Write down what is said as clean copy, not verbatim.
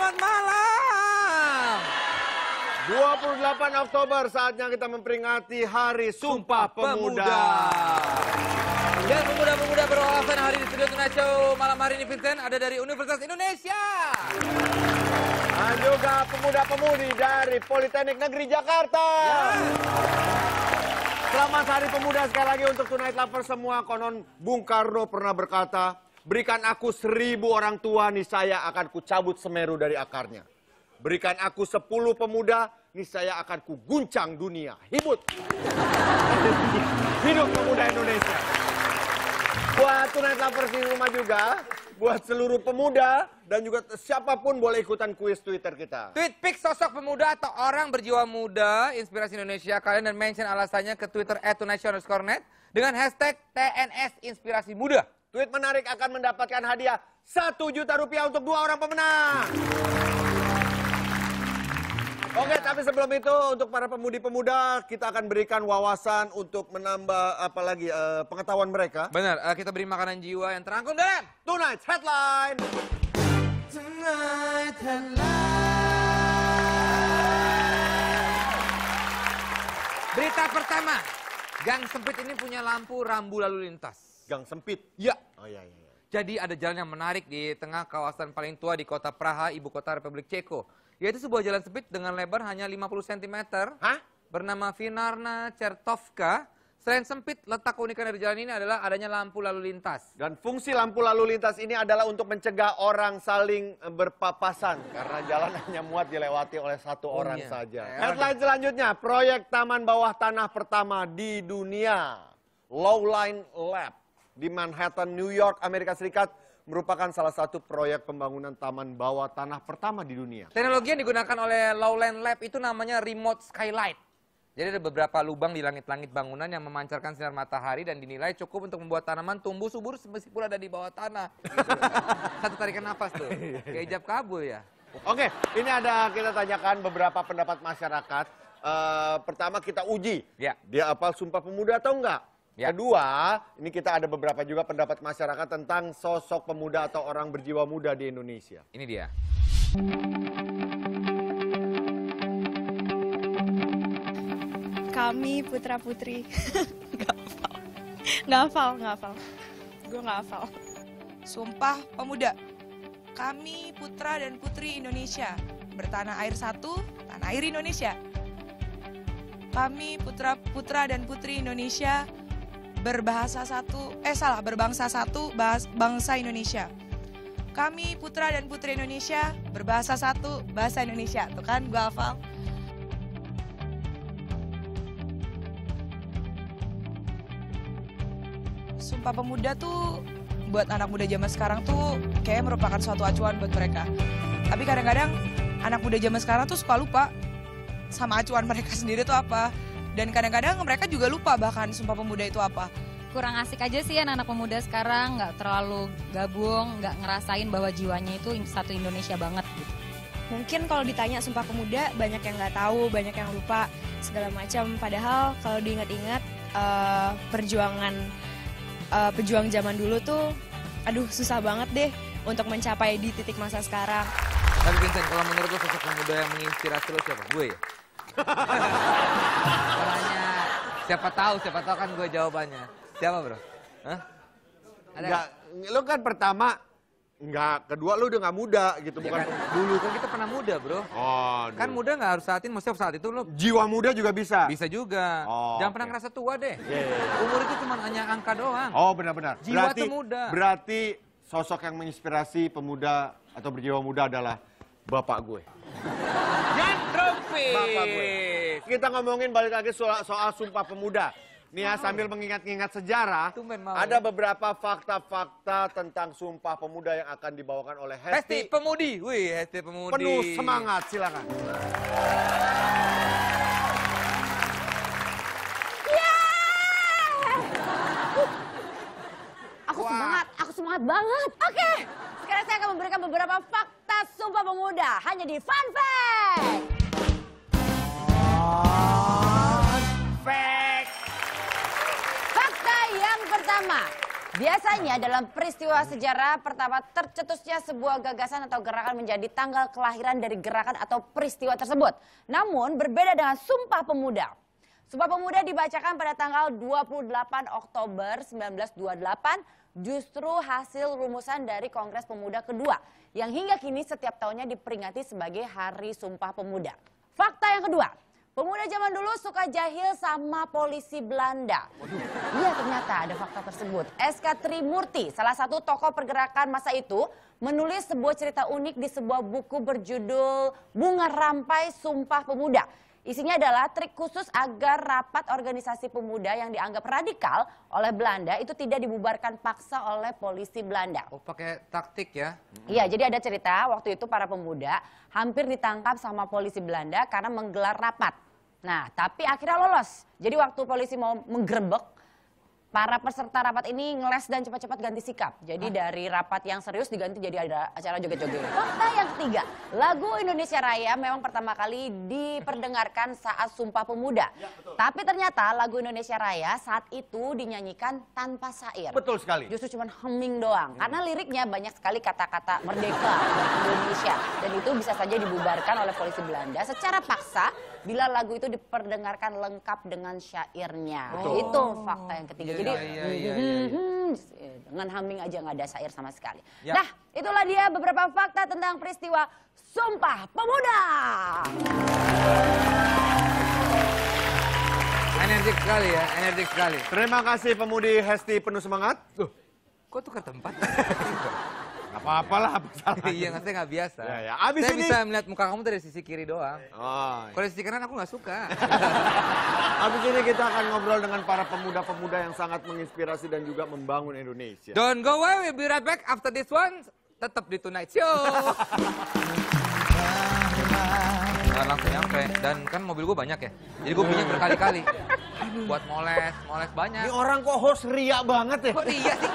Selamat malam. 28 Oktober saatnya kita memperingati Hari Sumpah Pemuda. Dan pemuda-pemuda berwawasan hari di Studio Tonight Show malam hari ini, Vincent, ada dari Universitas Indonesia. Dan juga pemuda-pemudi dari Politeknik Negeri Jakarta. Selamat Hari Pemuda sekali lagi untuk Tonight Lover semua. Konon Bung Karno pernah berkata, berikan aku 1000 orang tua, niscaya akan kucabut Semeru dari akarnya. Berikan aku 10 pemuda, niscaya akan kuguncang dunia. Hibut! Hidup pemuda Indonesia. Buat Tonight Lovers di rumah juga, buat seluruh pemuda, dan juga siapapun boleh ikutan kuis Twitter kita. Tweet pic sosok pemuda atau orang berjiwa muda, inspirasi Indonesia kalian, dan mention alasannya ke Twitter @tunightshow_net dengan hashtag TNS Inspirasi Muda. Tweet menarik akan mendapatkan hadiah Rp1 juta untuk 2 orang pemenang. Oke, tapi sebelum itu untuk para pemudi-pemuda kita akan berikan wawasan untuk menambah apalagi pengetahuan mereka. Benar, kita beri makanan jiwa yang terangkum dalam Tonight Headline. Tonight Headline. Berita pertama, gang sempit ini punya lampu rambu lalu lintas. Gang sempit? Ya. Oh iya. Jadi ada jalan yang menarik di tengah kawasan paling tua di kota Praha, ibu kota Republik Ceko. Yaitu sebuah jalan sempit dengan lebar hanya 50 cm. Hah? Bernama Vinarna Chertovka. Selain sempit, letak keunikan dari jalan ini adalah adanya lampu lalu lintas. Dan fungsi lampu lalu lintas ini adalah untuk mencegah orang saling berpapasan. Karena jalan hanya muat dilewati oleh satu orang saja. Headline selanjutnya, proyek taman bawah tanah pertama di dunia. Lowline Lab di Manhattan, New York, Amerika Serikat merupakan salah satu proyek pembangunan taman bawah tanah pertama di dunia. Teknologi yang digunakan oleh Lowline Lab itu namanya remote skylight. Jadi ada beberapa lubang di langit-langit bangunan yang memancarkan sinar matahari dan dinilai cukup untuk membuat tanaman tumbuh subur meskipun ada di bawah tanah. Satu tarikan nafas tuh, kayak ijab kabul ya. Oke, ini ada kita tanyakan beberapa pendapat masyarakat. Pertama kita uji, dia hafal Sumpah Pemuda atau enggak? Ya. Kedua, ini kita ada beberapa juga pendapat masyarakat tentang sosok pemuda atau orang berjiwa muda di Indonesia. Ini dia. Kami putra-putri. Nggak hafal. Gue nggak hafal. Sumpah Pemuda. Kami putra dan putri Indonesia. Bertanah air satu, tanah air Indonesia. Kami putra dan putri Indonesia. Berbangsa satu, bangsa Indonesia. Kami putra dan putri Indonesia, berbahasa satu, bahasa Indonesia. Tuh kan, gue hafal. Sumpah Pemuda tuh buat anak muda zaman sekarang tuh kayak merupakan suatu acuan buat mereka. Tapi kadang-kadang anak muda zaman sekarang tuh suka lupa sama acuan mereka sendiri tuh apa. Dan kadang-kadang mereka juga lupa bahkan Sumpah Pemuda itu apa. Kurang asik aja sih anak-anak pemuda sekarang, nggak terlalu gabung, nggak ngerasain bahwa jiwanya itu satu Indonesia banget gitu. Mungkin kalau ditanya Sumpah Pemuda banyak yang nggak tahu, banyak yang lupa segala macam. Padahal kalau diingat-ingat pejuang zaman dulu tuh, aduh susah banget deh untuk mencapai di titik masa sekarang. Tapi Vincent, kalau menurut lo sosok pemuda yang menginspirasi lo siapa? Gue ya? Caranya, siapa tahu kan gue jawabannya. Siapa bro? Hah? Enggak, lo kan pertama enggak, kedua lo udah nggak muda gitu, bukan kan, dulu kan kita pernah muda bro. Oh, kan muda nggak harus maksudnya saat itu lo jiwa muda juga bisa. Bisa juga. Oh, jangan pernah ngerasa tua deh. Umur itu cuma hanya angka doang. Oh benar-benar. Jiwa tuh muda. Berarti sosok yang menginspirasi pemuda atau berjiwa muda adalah bapak gue. Jan Trofi. Bapak gue. Kita ngomongin balik lagi soal Sumpah Pemuda. Nih ya, sambil mengingat-ingat sejarah, ada beberapa fakta-fakta tentang Sumpah Pemuda yang akan dibawakan oleh Hesti Pemudi. Wih, Hesti Pemudi. Penuh semangat, silakan. Aku semangat banget. Oke, sekarang saya akan memberikan beberapa fakta Sumpah Pemuda hanya di Fun Fact. Fakta yang pertama, Biasanya dalam peristiwa sejarah pertama tercetusnya sebuah gagasan atau gerakan menjadi tanggal kelahiran dari gerakan atau peristiwa tersebut. Namun berbeda dengan Sumpah Pemuda. Sumpah Pemuda dibacakan pada tanggal 28 Oktober 1928 justru hasil rumusan dari Kongres Pemuda kedua yang hingga kini setiap tahunnya diperingati sebagai Hari Sumpah Pemuda. Fakta yang kedua. Pemuda zaman dulu suka jahil sama polisi Belanda. Iya ternyata ada fakta tersebut. SK Trimurti, salah satu tokoh pergerakan masa itu, menulis sebuah cerita unik di sebuah buku berjudul Bunga Rampai Sumpah Pemuda. Isinya adalah trik khusus agar rapat organisasi pemuda yang dianggap radikal oleh Belanda itu tidak dibubarkan paksa oleh polisi Belanda. Oh, pakai taktik ya? Iya, jadi ada cerita waktu itu para pemuda hampir ditangkap sama polisi Belanda karena menggelar rapat. Nah, tapi akhirnya lolos. Jadi waktu polisi mau menggerebek, para peserta rapat ini ngeles dan cepat-cepat ganti sikap. Jadi dari rapat yang serius diganti jadi ada acara joget-joget. Fakta yang ketiga, lagu Indonesia Raya memang pertama kali diperdengarkan saat Sumpah Pemuda. Ya, tapi ternyata lagu Indonesia Raya saat itu dinyanyikan tanpa syair. Betul sekali. Justru cuma humming doang. Karena liriknya banyak sekali kata-kata merdeka Indonesia. Dan itu bisa saja dibubarkan oleh polisi Belanda secara paksa bila lagu itu diperdengarkan lengkap dengan syairnya. Betul. Itu fakta yang ketiga. Iya, Jadi iya. dengan humming aja nggak ada syair sama sekali. Ya. Nah, itulah dia beberapa fakta tentang peristiwa Sumpah Pemuda. Energik sekali ya, energik sekali. Terima kasih pemudi Hesti penuh semangat. Loh, kok tukar tempat? Gak apa-apa lah, apa salahnya. Iya, saya nggak biasa. Ya, ya. Abis Saya ini- bisa melihat muka kamu dari sisi kiri doang. Oh, Kalau dari sisi kanan aku nggak suka. habis ini kita akan ngobrol dengan para pemuda-pemuda yang sangat menginspirasi dan juga membangun Indonesia. Don't go away, we'll be right back after this one. Tetap di Tonight Show. Langsung nyampe, dan kan mobil gue banyak ya. Jadi gue pinjam berkali-kali. Buat moles banyak. Ini orang kok host ria banget ya? Kok iya sih?